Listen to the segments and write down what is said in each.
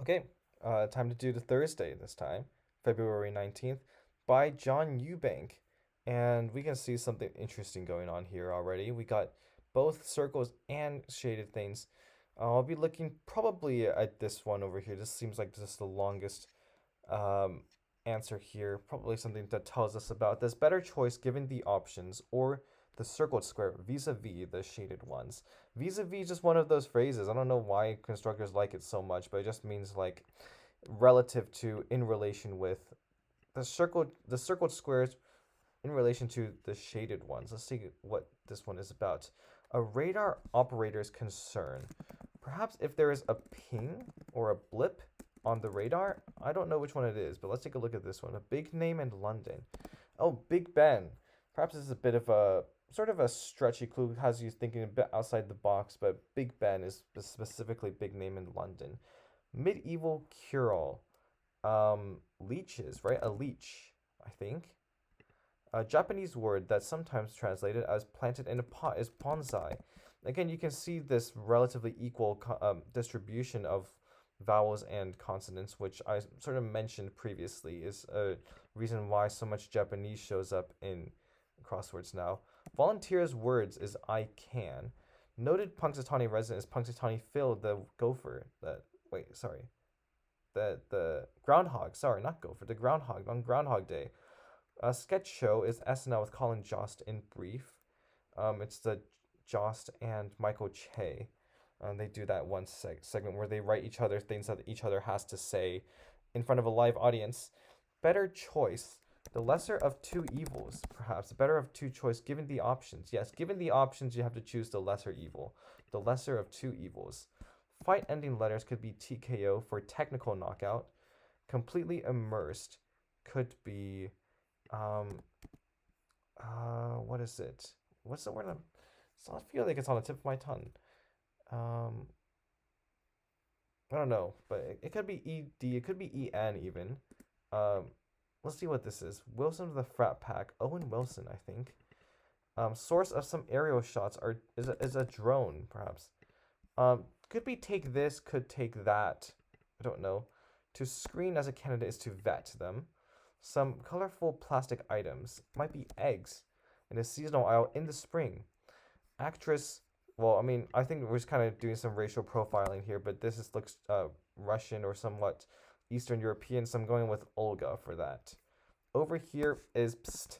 Okay, time to do the Thursday this time, February 19th, by John Eubank. And we can see something interesting going on here already. We got both circles and shaded things. I'll be looking probably at this one over here. This seems like this is the longest um, answer here. Probably something that tells us about this better choice given the options or the circled square vis-a-vis the shaded ones. Vis-a-vis is just one of those phrases. I don't know why constructors like it so much, but it just means like relative to, in relation with the circled squares in relation to the shaded ones. Let's see what this one is about. A radar operator's concern. Perhaps if there is a ping or a blip on the radar, I don't know which one it is, but let's take a look at this one. A big name in London. Oh, Big Ben. Perhaps this is a bit of a sort of a stretchy clue, has you thinking a bit outside the box, but Big Ben is specifically big name in London. Medieval cure-all. Leeches, right? A leech, I think. A Japanese word that's sometimes translated as planted in a pot is bonsai. Again, you can see this relatively equal distribution of vowels and consonants, which I sort of mentioned previously, is a reason why so much Japanese shows up in crosswords now. Volunteers' words is I can. Noted Punxsutawney resident is Punxsutawney Phil the gopher. The groundhog. Sorry, not gopher. The groundhog on Groundhog Day. A sketch show is SNL with Colin Jost in brief. It's the Jost and Michael Che. They do that one segment where they write each other things that each other has to say in front of a live audience. Better choice. The lesser of two evils, perhaps. The better of two choice given the options. Yes, given the options, you have to choose the lesser evil. The lesser of two evils. Fight ending letters could be TKO for technical knockout. Completely immersed could be what is it? What's the word? I feel like it's on the tip of my tongue. Um, I don't know, but it could be ED, it could be EN even. Um, let's see what this is. Wilson of the Frat Pack, Owen Wilson, I think. Source of some aerial shots is a drone, perhaps. Could be take this, could take that. I don't know. To screen as a candidate is to vet them. Some colorful plastic items might be eggs in a seasonal aisle in the spring. Actress, well, I mean, I think we're just kind of doing some racial profiling here, but looks Russian or somewhat Eastern European, so I'm going with Olga for that. Over here is psst.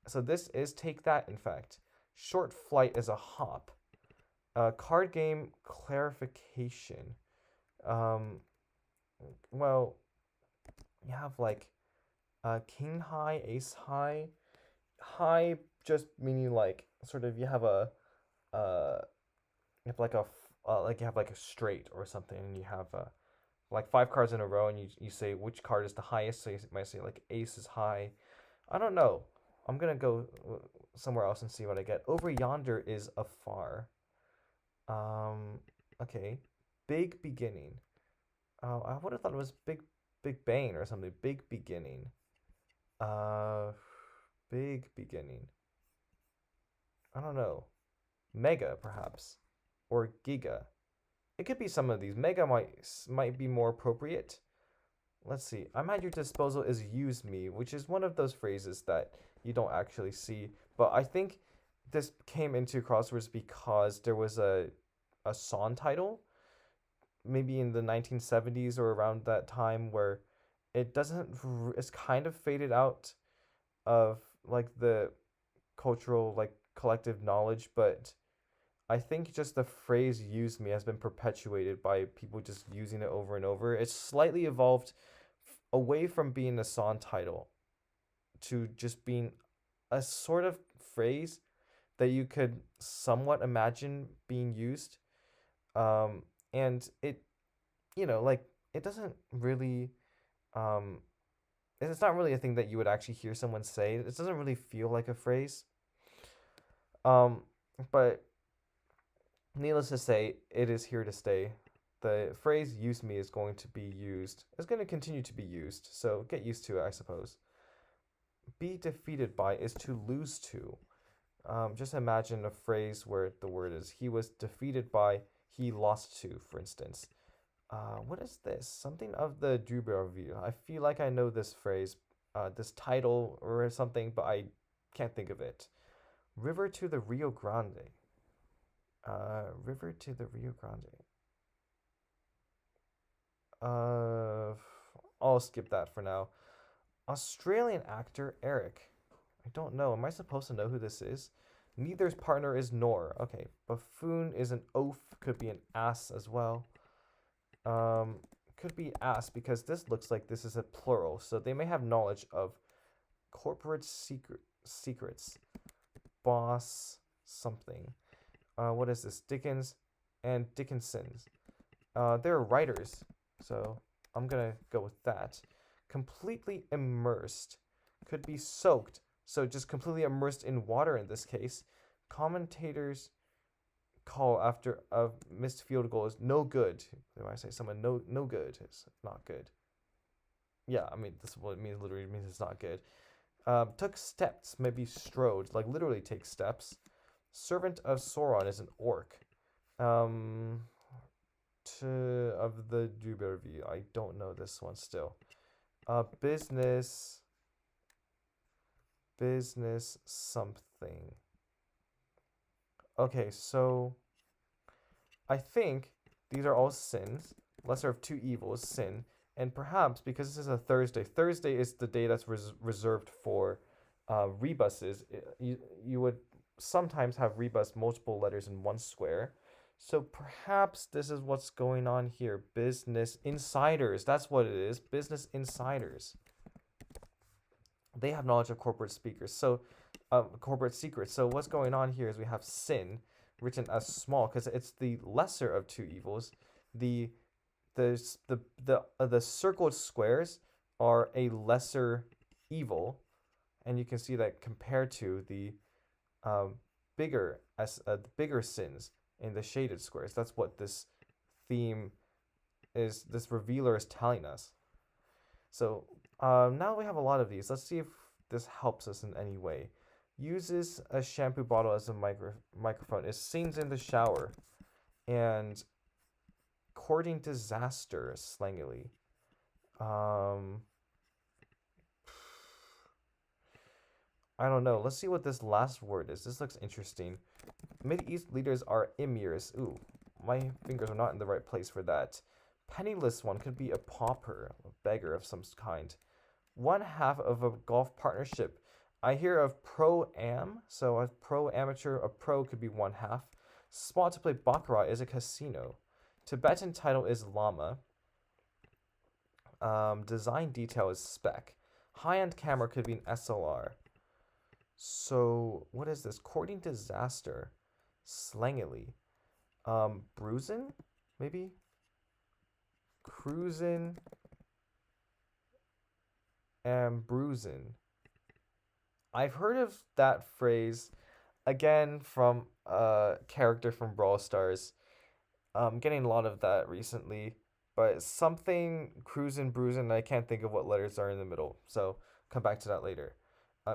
So this is take that, in fact. Short flight is a hop. Card game clarification. Um, well, you have like king high, ace high. High just meaning like sort of uh you have like you have like a straight or something, and you have like five cards in a row, and you say which card is the highest. So you might say like ace is high. I don't know. I'm gonna go somewhere else and see what I get. Over yonder is afar. Um, okay. Big beginning. I would have thought it was Big Bang or something. Big beginning. Uh, big beginning. I don't know. Mega perhaps, or Giga. It could be some of these. Mega might be more appropriate. Let's see. I'm at your disposal is use me, which is one of those phrases that you don't actually see. But I think this came into crosswords because there was a song title, maybe in the 1970s or around that time, where it doesn't. It's kind of faded out of like the cultural like collective knowledge, but I think just the phrase use me has been perpetuated by people just using it over and over. It's slightly evolved away from being a song title to just being a sort of phrase that you could somewhat imagine being used. Um, and it, like it doesn't really, um, it's not really a thing that you would actually hear someone say. It doesn't really feel like a phrase. Um, but needless to say, it is here to stay. The phrase use me is going to be used, is going to continue to be used, so get used to it, I suppose. Be defeated by is to lose to. Just imagine a phrase where the word is he was defeated by, he lost to, for instance. What is this? Something of the Drupal review. I feel like I know this phrase, this title or something, but I can't think of it. River to the Rio Grande. River to the Rio Grande. Uh, I'll skip that for now. Australian actor Eric. I don't know. Am I supposed to know who this is? Neither's partner is nor. Okay. Buffoon is an oaf. Could be an ass as well. Um, could be ass because this looks like this is a plural. So they may have knowledge of corporate secrets. Boss something. What is this? Dickens and Dickinson's. They're writers. So I'm gonna go with that. Completely immersed. Could be soaked. So just completely immersed in water in this case. Commentators call after a missed field goal is no good. When I say someone no good, it's not good. Yeah, I mean this is what it means. Literally means it's not good. Took steps, maybe strode, like literally take steps. Servant of Sauron is an orc. Um, of the Juba review, I don't know this one still. Business something. Okay, so I think these are all sins. Lesser of two evils, sin. And perhaps because this is a Thursday is the day that's reserved for rebuses. You would sometimes have rebus multiple letters in one square. So perhaps this is what's going on here. Business insiders. That's what it is. Business insiders. They have knowledge of corporate speakers. So corporate secrets. So what's going on here is we have sin written as small because it's the lesser of two evils. The the circled squares are a lesser evil, and you can see that compared to the bigger bigger sins in the shaded squares. That's what this theme is. This revealer is telling us. So now we have a lot of these. Let's see if this helps us in any way. Uses a shampoo bottle as a microphone. Is sings in the shower, and courting disaster slangily. I don't know. Let's see what this last word is. This looks interesting. Mideast leaders are emirs. Ooh, my fingers are not in the right place for that. Penniless one could be a pauper, a beggar of some kind. One half of a golf partnership. I hear of pro-am, so a pro-amateur, a pro could be one half. Spot to play baccarat is a casino. Tibetan title is llama. Design detail is spec. High-end camera could be an SLR. So what is this? Courting disaster. Slangily. Bruisin? Maybe? Cruisin' and bruisin'. I've heard of that phrase again from a character from Brawl Stars. Getting a lot of that recently, but something cruisin' bruisin'. I can't think of what letters are in the middle, so come back to that later.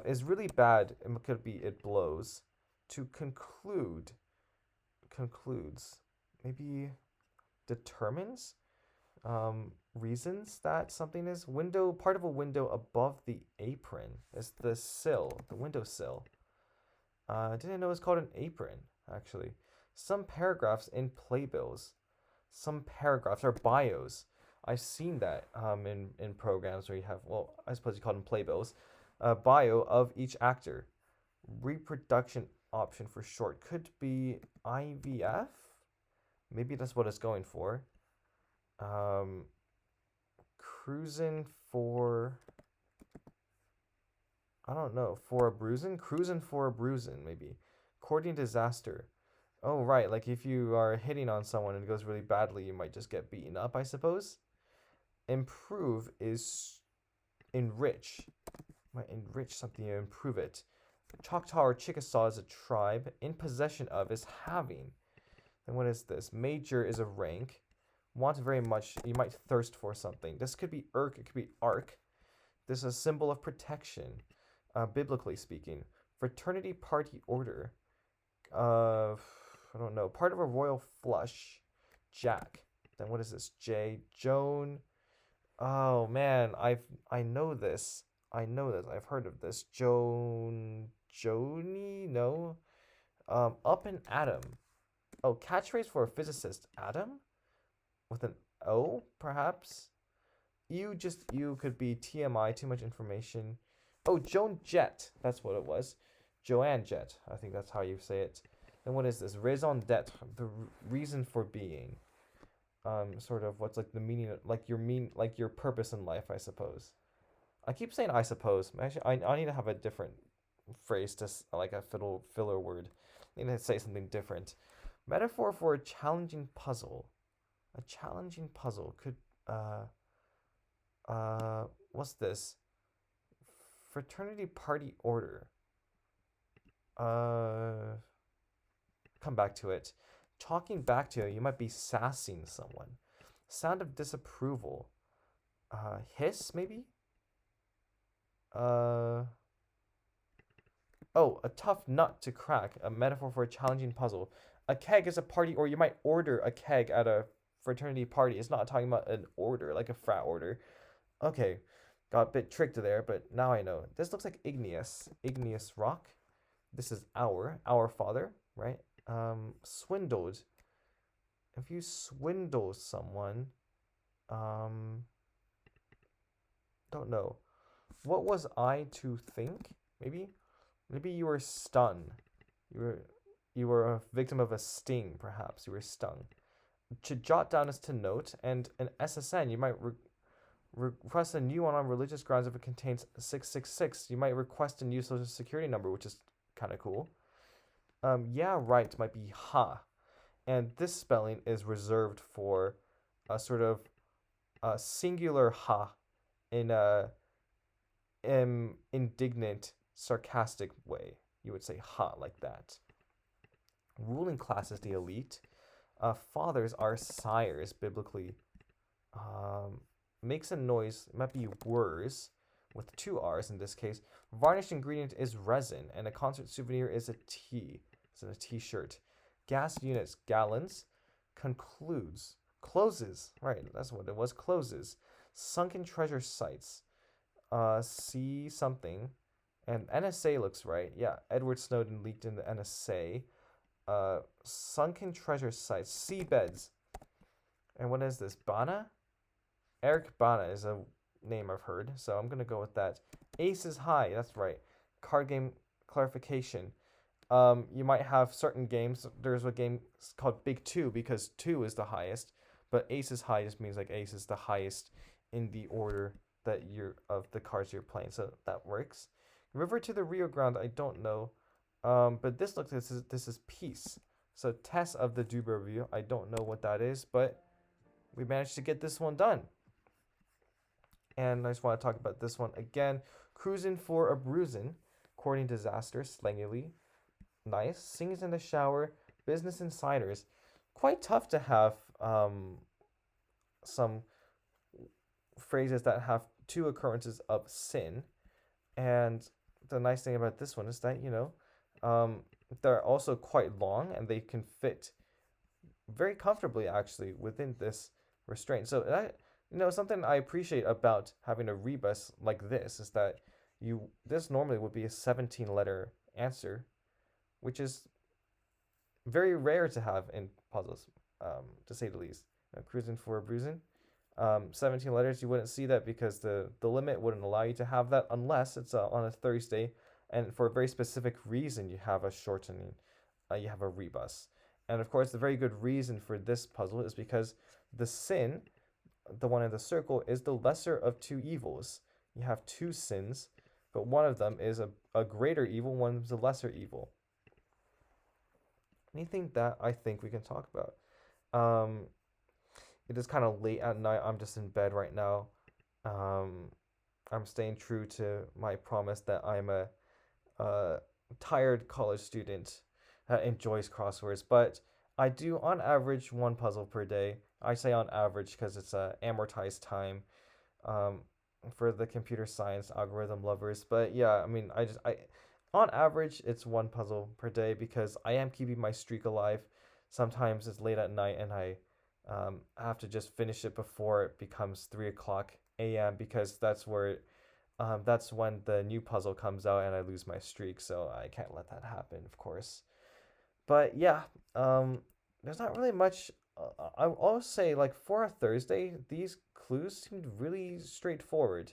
Is really bad. It could be it blows. To concludes, maybe determines, reasons that something is window. Part of a window above the apron is the sill, the window sill. I didn't know it's called an apron actually. Some paragraphs in playbills. Some paragraphs are bios. I've seen that in programs where you have, well, I suppose you call them playbills. Bio of each actor. Reproduction option for short could be IVF. Maybe that's what it's going for. Cruising for, I don't know, for a bruising? Cruising for a bruising, maybe. Courting disaster. Oh, right. Like if you are hitting on someone and it goes really badly, you might just get beaten up, I suppose. Improve is enrich. Might enrich something, you improve it. Choctaw or Chickasaw is a tribe. In possession of is having. Then what is this? Major is a rank. Want very much, you might thirst for something. This could be irk, it could be arc. This is a symbol of protection, biblically speaking. Fraternity party order. I don't know. Part of a royal flush. Jack. Then what is this? J. Joan. Oh man, I know this. I know this. I've heard of this. Joni? No. Up and atom. Oh, catchphrase for a physicist. Atom? With an O, perhaps? You could be TMI, too much information. Oh, Joan Jett. That's what it was. Joanne Jett. I think that's how you say it. Then what is this? Raison d'être. The reason for being. Sort of what's like the meaning, like your purpose in life, I suppose. I keep saying I suppose. Actually, I need to have a different phrase to like a filler word. I need to say something different. Metaphor for a challenging puzzle. A challenging puzzle could what's this? Fraternity party order. Come back to it. Talking back to you, you might be sassing someone. Sound of disapproval. Hiss, maybe? Oh, a tough nut to crack. A metaphor for a challenging puzzle. A keg is a party, or you might order a keg at a fraternity party. It's not talking about an order, like a frat order. Okay, got a bit tricked there, but now I know. This looks like igneous. Igneous rock. This is our father, right? Swindled. If you swindle someone, don't know. What was I to think? Maybe you were stunned. You were a victim of a sting, perhaps. You were stung. To jot down is to note, and an SSN, you might request a new one on religious grounds if it contains 666. You might request a new social security number, which is kind of cool. Yeah, right, might be ha. And this spelling is reserved for a sort of a singular ha in a indignant, sarcastic way. You would say ha like that. Ruling class is the elite. Fathers are sires, biblically. Makes a noise, it might be wors, with two R's in this case. Varnished ingredient is resin, and a concert souvenir is a tea. It's in a t-shirt. Gas units, gallons. Concludes. Closes. Right, that's what it was. Closes. Sunken treasure sites. See something. And NSA looks right. Yeah, Edward Snowden leaked in the NSA. Sunken treasure sites. Seabeds. And what is this? Bana? Eric Bana is a name I've heard, so I'm going to go with that. Ace is high. That's right. Card game clarification. You might have certain games. There's a game called Big Two because 2 is the highest, but Ace is high just means like Ace is the highest in the order that you're of the cards you're playing. So that works. River to the Rio Grande. I don't know, but this is peace. So Test of the Duberville. I don't know what that is, but we managed to get this one done. And I just want to talk about this one again. Cruising for a bruising. Courting disaster, slangily. Nice. Sings in the shower. Business insiders. Quite tough to have some phrases that have two occurrences of sin. And the nice thing about this one is that, they're also quite long and they can fit very comfortably actually within this restraint. So that, something I appreciate about having a rebus like this is that this normally would be a 17-letter answer, which is very rare to have in puzzles, to say the least. Cruising for a bruising. 17 letters, you wouldn't see that because the limit wouldn't allow you to have that unless it's on a Thursday, and for a very specific reason you have a shortening, you have a rebus. And of course, the very good reason for this puzzle is because the sin, the one in the circle, is the lesser of two evils. You have two sins, but one of them is a greater evil, one is a lesser evil. Anything that I think we can talk about? It is kind of late at night. I'm just in bed right now. I'm staying true to my promise that I'm a tired college student that enjoys crosswords, but I do on average one puzzle per day. I say on average because it's amortized time for the computer science algorithm lovers. But yeah, I mean, I on average it's one puzzle per day because I am keeping my streak alive. Sometimes it's late at night and I I have to just finish it before it becomes 3 o'clock a.m. because that's when the new puzzle comes out and I lose my streak. So I can't let that happen, of course. But yeah, there's not really much. I'll say like for a Thursday, these clues seemed really straightforward.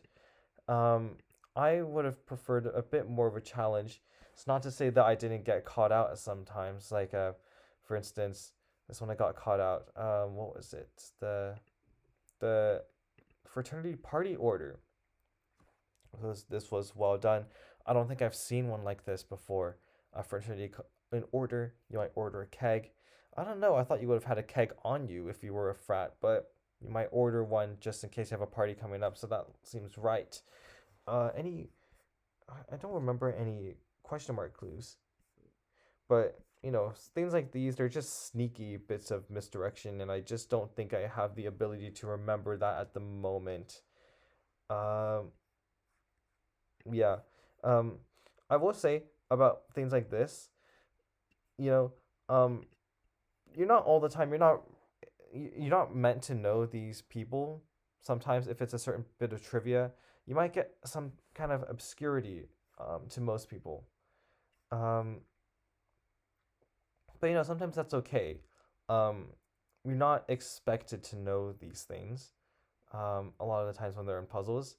Um, I would have preferred a bit more of a challenge. It's not to say that I didn't get caught out sometimes. Like, for instance, this one I got caught out. What was it? The fraternity party order. This was well done. I don't think I've seen one like this before. A fraternity in order. You might order a keg. I don't know. I thought you would have had a keg on you if you were a frat, but you might order one just in case you have a party coming up. So that seems right. Any I don't remember any question mark clues, but things like these, they're just sneaky bits of misdirection, and I just don't think I have the ability to remember that at the moment. Um, yeah. Um, I will say about things like this, you know, um, you're not all the time. You're not meant to know these people. Sometimes, if it's a certain bit of trivia, you might get some kind of obscurity to most people. Um, but sometimes that's okay. Um, you're not expected to know these things. A lot of the times when they're in puzzles,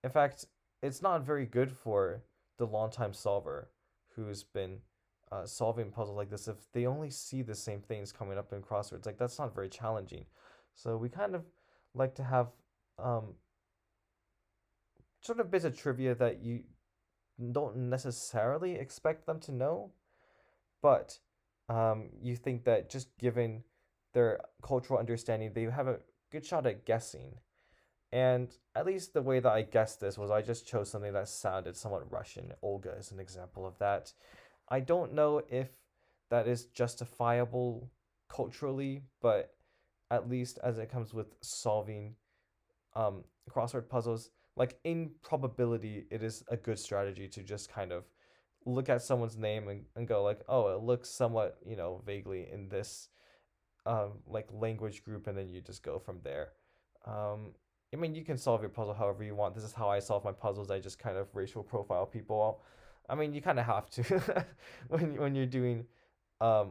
in fact, it's not very good for the long time solver who's been solving puzzles like this if they only see the same things coming up in crosswords. Like that's not very challenging. So we kind of like to have um, sort of bits of trivia that you don't necessarily expect them to know, but you think that just given their cultural understanding, they have a good shot at guessing. And at least the way that I guessed this was I just chose something that sounded somewhat Russian. Olga is an example of that. I don't know if that is justifiable culturally, but at least as it comes with solving crossword puzzles, like in probability, it is a good strategy to just kind of look at someone's name and go like, oh, it looks somewhat, vaguely in this like language group, and then you just go from there. Um, I mean, you can solve your puzzle however you want. This is how I solve my puzzles. I just kind of racial profile people. I mean, you kind of have to when you're doing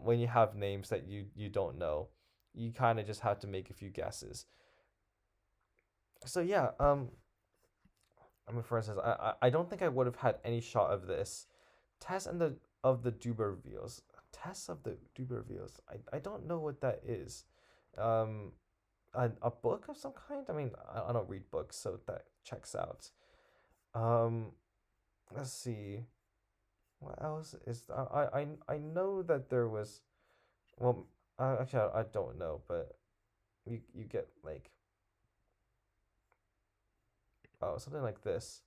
when you have names that you don't know, you kind of just have to make a few guesses. So yeah, I mean, for instance, I don't think I would have had any shot of this. Test and the of the Duber reveals. Test of the Duber reveals. I don't know what that is. Um, a book of some kind. I mean, I don't read books, so that checks out. Um, let's see. What else is I know that there was. Well, actually, I don't know, but you get like something like this.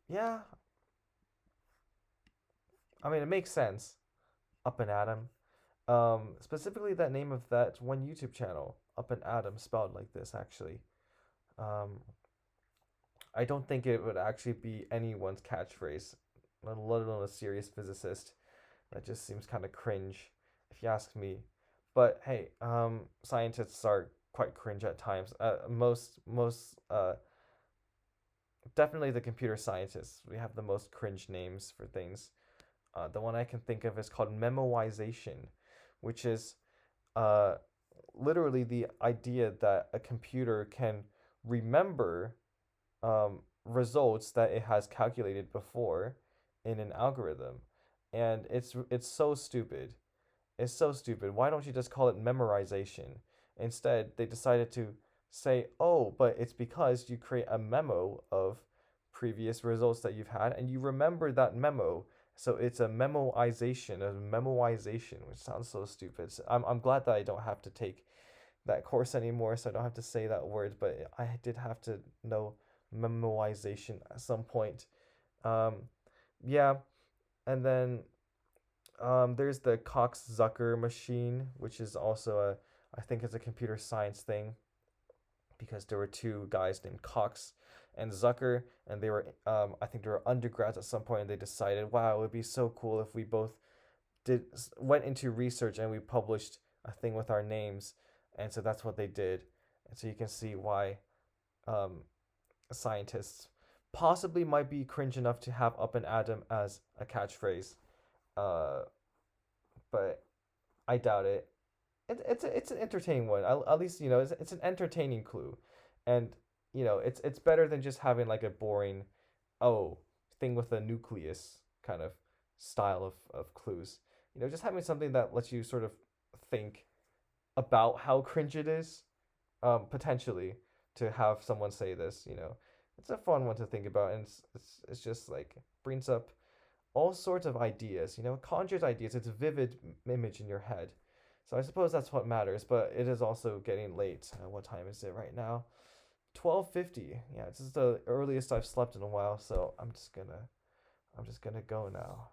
Yeah, I mean it makes sense. Up and Atom. Specifically that name of that one YouTube channel, Up and Atom, spelled like this actually. Um, I don't think it would actually be anyone's catchphrase, let alone a serious physicist. That just seems kind of cringe, if you ask me. But hey, scientists are quite cringe at times. Definitely the computer scientists. We have the most cringe names for things. The one I can think of is called memoization, which is uh, literally the idea that a computer can remember results that it has calculated before in an algorithm, and it's so stupid. It's so stupid. Why don't you just call it memorization? Instead, they decided to say, "Oh, but it's because you create a memo of previous results that you've had, and you remember that memo." So it's a memoization, which sounds so stupid. So I'm glad that I don't have to take that course anymore, so I don't have to say that word. But I did have to know memoization at some point. Um, yeah, and then there's the Cox-Zucker machine, which is also I think it's a computer science thing because there were two guys named Cox and Zucker, and they were I think they were undergrads at some point, and they decided, wow, it would be so cool if we both did went into research and we published a thing with our names, and so that's what they did, and so you can see why um, scientists possibly might be cringe enough to have "up and Adam" as a catchphrase, uh, but I doubt it. It's an entertaining one. At least it's an entertaining clue, and it's better than just having like a boring, oh, thing with a nucleus kind of style of clues. Just having something that lets you sort of think about how cringe it is, potentially to have someone say this. It's a fun one to think about, and it's just like brings up all sorts of ideas. It conjures ideas. It's a vivid image in your head. So I suppose that's what matters. But it is also getting late. What time is it right now? 12:50. Yeah, this is the earliest I've slept in a while. So I'm just gonna go now.